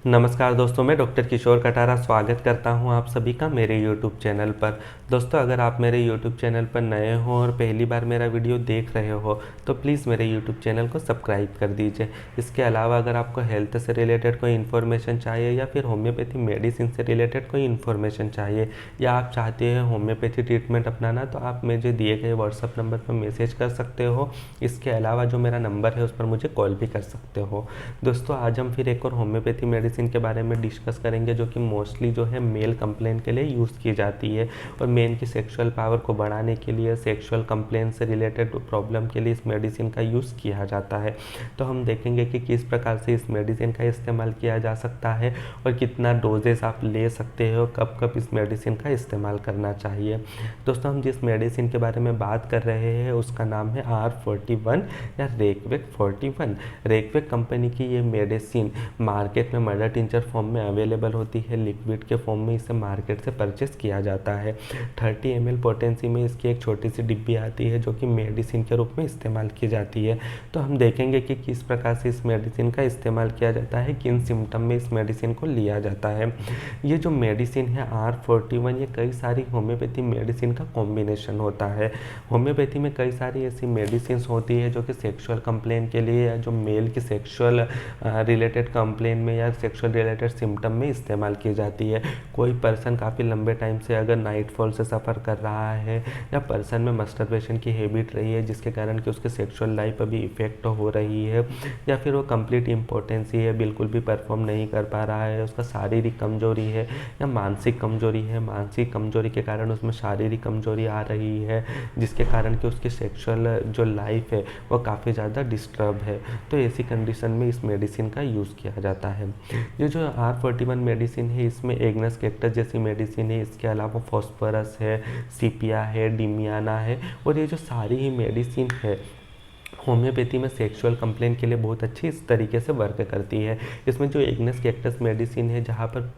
नमस्कार दोस्तों, मैं डॉक्टर किशोर कटारा स्वागत करता हूं आप सभी का मेरे YouTube चैनल पर। दोस्तों, अगर आप मेरे YouTube चैनल पर नए हो और पहली बार मेरा वीडियो देख रहे हो तो प्लीज़ मेरे YouTube चैनल को सब्सक्राइब कर दीजिए। इसके अलावा अगर आपको हेल्थ से रिलेटेड कोई इन्फॉर्मेशन चाहिए या फिर होम्योपैथी मेडिसिन से रिलेटेड कोई इन्फॉर्मेशन चाहिए या आप चाहते हैं होम्योपैथी ट्रीटमेंट अपनाना, तो आप मुझे दिए गए व्हाट्सअप नंबर पर मैसेज कर सकते हो। इसके अलावा जो मेरा नंबर है उस पर मुझे कॉल भी कर सकते हो। दोस्तों, आज हम फिर एक और होम्योपैथी मेडिसिन के बारे में डिस्कस करेंगे जो कि मोस्टली जो है मेल कंप्लेन के लिए यूज़ की जाती है और मेन की सेक्सुअल पावर को बढ़ाने के लिए, सेक्सुअल कंप्लेन से रिलेटेड प्रॉब्लम के लिए इस मेडिसिन का यूज़ किया जाता है। तो हम देखेंगे कि किस प्रकार से इस मेडिसिन का इस्तेमाल किया जा सकता है और कितना डोजेस आप ले सकते हो, कब कब इस मेडिसिन का इस्तेमाल करना चाहिए। दोस्तों, हम जिस मेडिसिन के बारे में बात कर रहे हैं उसका नाम है R41 या रेकवेक 41। रेकवेक कंपनी की ये मेडिसिन मार्केट में मदर टिंचर फॉर्म में अवेलेबल होती है, लिक्विड के फॉर्म में इसे मार्केट से परचेस किया जाता है। 30 ml पोटेंसी में इसकी एक छोटी सी डिब्बी आती है जो कि मेडिसिन के रूप में इस्तेमाल की जाती है। तो हम देखेंगे कि किस प्रकार से इस मेडिसिन का इस्तेमाल किया जाता है, किन सिम्टम में इस मेडिसिन को लिया जाता है। ये जो मेडिसिन है R41, ये कई सारी होम्योपैथी मेडिसिन का कॉम्बिनेशन होता है। होम्योपैथी में कई सारी ऐसी मेडिसिन होती है जो कि सेक्सुअल कंप्लेन के लिए या जो मेल की सेक्सुअल रिलेटेड कंप्लेन में या सेक्सुअल रिलेटेड सिम्टम में इस्तेमाल की जाती है। कोई पर्सन काफ़ी लंबे टाइम से अगर नाइटफॉल से सफ़र कर रहा है या पर्सन में मस्टरबेशन की हैबिट रही है जिसके कारण कि उसके सेक्सुअल लाइफ अभी इफेक्ट हो रही है, या फिर वो कंप्लीट इम्पोर्टेंसी है, बिल्कुल भी परफॉर्म नहीं कर पा रहा है, उसका शारीरिक कमजोरी है या मानसिक कमजोरी है, मानसिक कमजोरी के कारण उसमें शारीरिक कमजोरी आ रही है जिसके कारण कि उसकी सेक्सुअल जो लाइफ है वो काफ़ी ज़्यादा डिस्टर्ब है, तो ऐसी कंडीशन में इस मेडिसिन का यूज़ किया जाता है। ये जो R41 मेडिसिन है इसमें एग्नस कैक्टस जैसी मेडिसिन है, इसके अलावा फॉस्फोरस है, सीपिया है, डिमियाना है, और ये जो सारी ही मेडिसिन है होम्योपैथी में सेक्सुअल कंप्लेन के लिए बहुत अच्छी इस तरीके से वर्क करती है। इसमें जो एग्नस कैक्टस मेडिसिन है जहाँ पर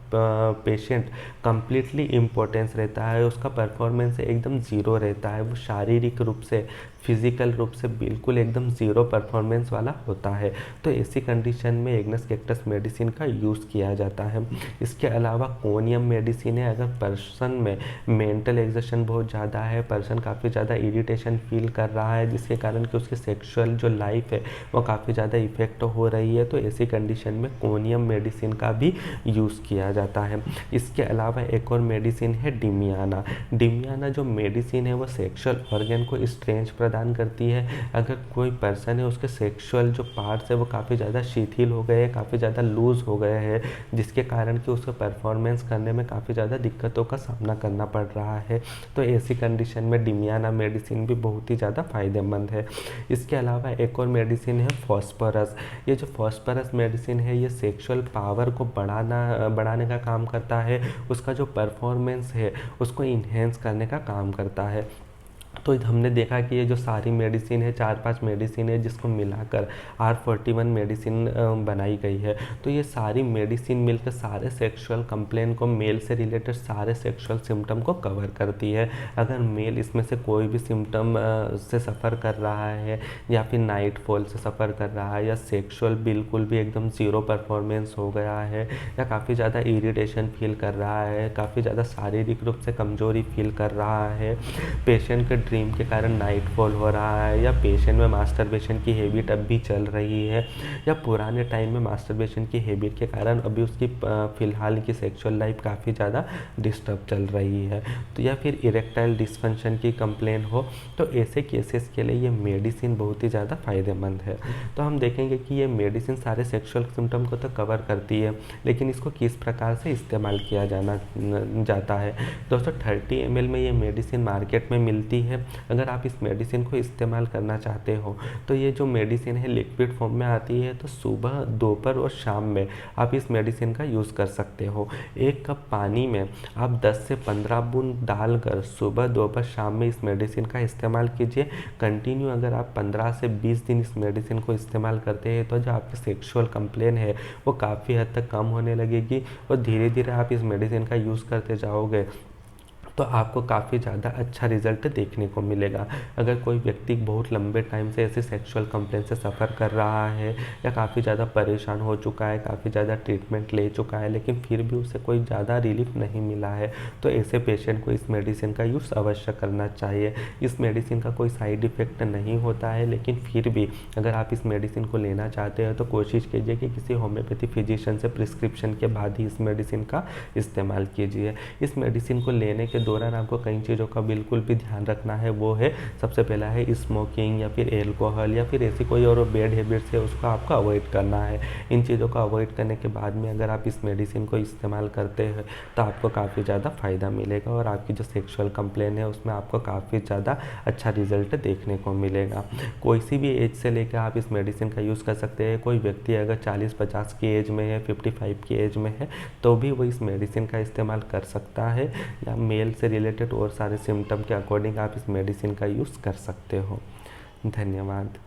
पेशेंट कंप्लीटली इम्पोर्टेंस रहता है, उसका परफॉर्मेंस एकदम ज़ीरो रहता है, वो शारीरिक रूप से, फिजिकल रूप से बिल्कुल एकदम ज़ीरो परफॉर्मेंस वाला होता है, तो ऐसी कंडीशन में एग्नस कैक्टस मेडिसिन का यूज़ किया जाता है। इसके अलावा कोनियम मेडिसिन है, अगर पर्सन में मेंटल एग्जर्शन बहुत ज़्यादा है, पर्सन काफ़ी ज़्यादा इरिटेशन फील कर रहा है जिसके कारण कि उसकी सेक्सुअल जो लाइफ है वो काफ़ी ज़्यादा इफेक्ट हो रही है, तो ऐसी कंडीशन में कोनियम मेडिसिन का भी यूज़ किया जाता है। इसके अलावा एक और मेडिसिन है डिमियाना। डिमियाना जो मेडिसिन है वो सेक्सुअल ऑर्गन को स्ट्रेंथ प्रदान करती है। अगर कोई पर्सन है उसके सेक्सुअल जो पार्ट्स है वो काफ़ी ज़्यादा शिथिल हो गए हैं, काफ़ी ज़्यादा लूज़ हो गए हैं जिसके कारण कि उसको परफॉर्मेंस करने में काफ़ी ज़्यादा दिक्कतों का सामना करना पड़ रहा है, तो ऐसी कंडीशन में डिमियाना मेडिसिन भी बहुत ही ज़्यादा फायदेमंद है। इसके अलावा एक और मेडिसिन है फॉस्फोरस। ये जो फॉस्फोरस मेडिसिन है ये सेक्सुअल पावर को बढ़ाने का काम करता है, उसका जो परफॉर्मेंस है उसको इन्हेंस करने का काम करता है। तो हमने देखा कि ये जो सारी मेडिसिन है, 4-5 मेडिसिन है जिसको मिलाकर R41 मेडिसिन बनाई गई है, तो ये सारी मेडिसिन मिलकर सारे सेक्सुअल कंप्लेन को, मेल से रिलेटेड सारे सेक्सुअल सिम्टम को कवर करती है। अगर मेल इसमें से कोई भी सिम्टम से सफ़र कर रहा है या फिर नाइट फॉल से सफ़र कर रहा है या सेक्सुअल बिल्कुल भी एकदम ज़ीरो परफॉर्मेंस हो गया है या काफ़ी ज़्यादा इरिटेशन फील कर रहा है, काफ़ी ज़्यादा शारीरिक रूप से कमजोरी फील कर रहा है, पेशेंट के ड्रीम के कारण नाइट फॉल हो रहा है, या पेशेंट में मास्टरबेशन की हैबिट अब भी चल रही है, या पुराने टाइम में मास्टरबेशन की हैबिट के कारण अभी उसकी फ़िलहाल की सेक्सुअल लाइफ काफ़ी ज़्यादा डिस्टर्ब चल रही है, तो या फिर इरेक्टाइल डिस्फंक्शन की कंप्लेन हो, तो ऐसे केसेस के लिए ये मेडिसिन बहुत ही ज़्यादा फायदेमंद है। तो हम देखेंगे कि ये मेडिसिन सारे सेक्सुअल सिम्टम को तो कवर करती है, लेकिन इसको किस प्रकार से इस्तेमाल किया जाता है। दोस्तों, 30 ml में ये मेडिसिन मार्केट में मिलती है। अगर आप इस मेडिसिन को इस्तेमाल करना चाहते हो तो ये जो मेडिसिन है लिक्विड फॉर्म में आती है, तो सुबह, दोपहर और शाम में आप इस मेडिसिन का यूज़ कर सकते हो। 1 कप पानी में आप 10 से 15 बूंद डालकर सुबह, दोपहर, शाम में इस मेडिसिन का इस्तेमाल कीजिए। कंटिन्यू अगर आप 15 से 20 दिन इस मेडिसिन को इस्तेमाल करते हैं तो जो आपकी सेक्सुअल कंप्लेन है वो काफ़ी हद तक कम होने लगेगी, और धीरे धीरे आप इस मेडिसिन का यूज़ करते जाओगे तो आपको काफ़ी ज़्यादा अच्छा रिजल्ट देखने को मिलेगा। अगर कोई व्यक्ति बहुत लंबे टाइम से ऐसे सेक्सुअल कंप्लेंट से सफ़र कर रहा है या काफ़ी ज़्यादा परेशान हो चुका है, काफ़ी ज़्यादा ट्रीटमेंट ले चुका है, लेकिन फिर भी उसे कोई ज़्यादा रिलीफ नहीं मिला है, तो ऐसे पेशेंट को इस मेडिसिन का यूज़ अवश्य करना चाहिए। इस मेडिसिन का कोई साइड इफ़ेक्ट नहीं होता है, लेकिन फिर भी अगर आप इस मेडिसिन को लेना चाहते हैं तो कोशिश कीजिए कि किसी होम्योपैथी फिजिशियन से प्रिस्क्रिप्शन के बाद ही इस मेडिसिन का इस्तेमाल कीजिए। इस मेडिसिन को लेने के दौरान आपको कई चीज़ों का बिल्कुल भी ध्यान रखना है। वो है, सबसे पहला है स्मोकिंग या फिर एल्कोहल या फिर ऐसी कोई और बैड हैबिट्स है, उसको आपको अवॉइड करना है। इन चीज़ों को अवॉइड करने के बाद में अगर आप इस मेडिसिन को इस्तेमाल करते हैं तो आपको काफ़ी ज़्यादा फ़ायदा मिलेगा और आपकी जो सेक्सुअल कंप्लेन है उसमें आपको काफ़ी ज़्यादा अच्छा रिजल्ट देखने को मिलेगा। कोई सी भी एज से लेकर आप इस मेडिसिन का यूज़ कर सकते हैं। कोई व्यक्ति अगर 40-50 की एज में है, 55 की एज में है, तो भी वो इस मेडिसिन का इस्तेमाल कर सकता है, या मेल से रिलेटेड और सारे सिम्टम के अकॉर्डिंग आप इस मेडिसिन का यूज़ कर सकते हो। धन्यवाद।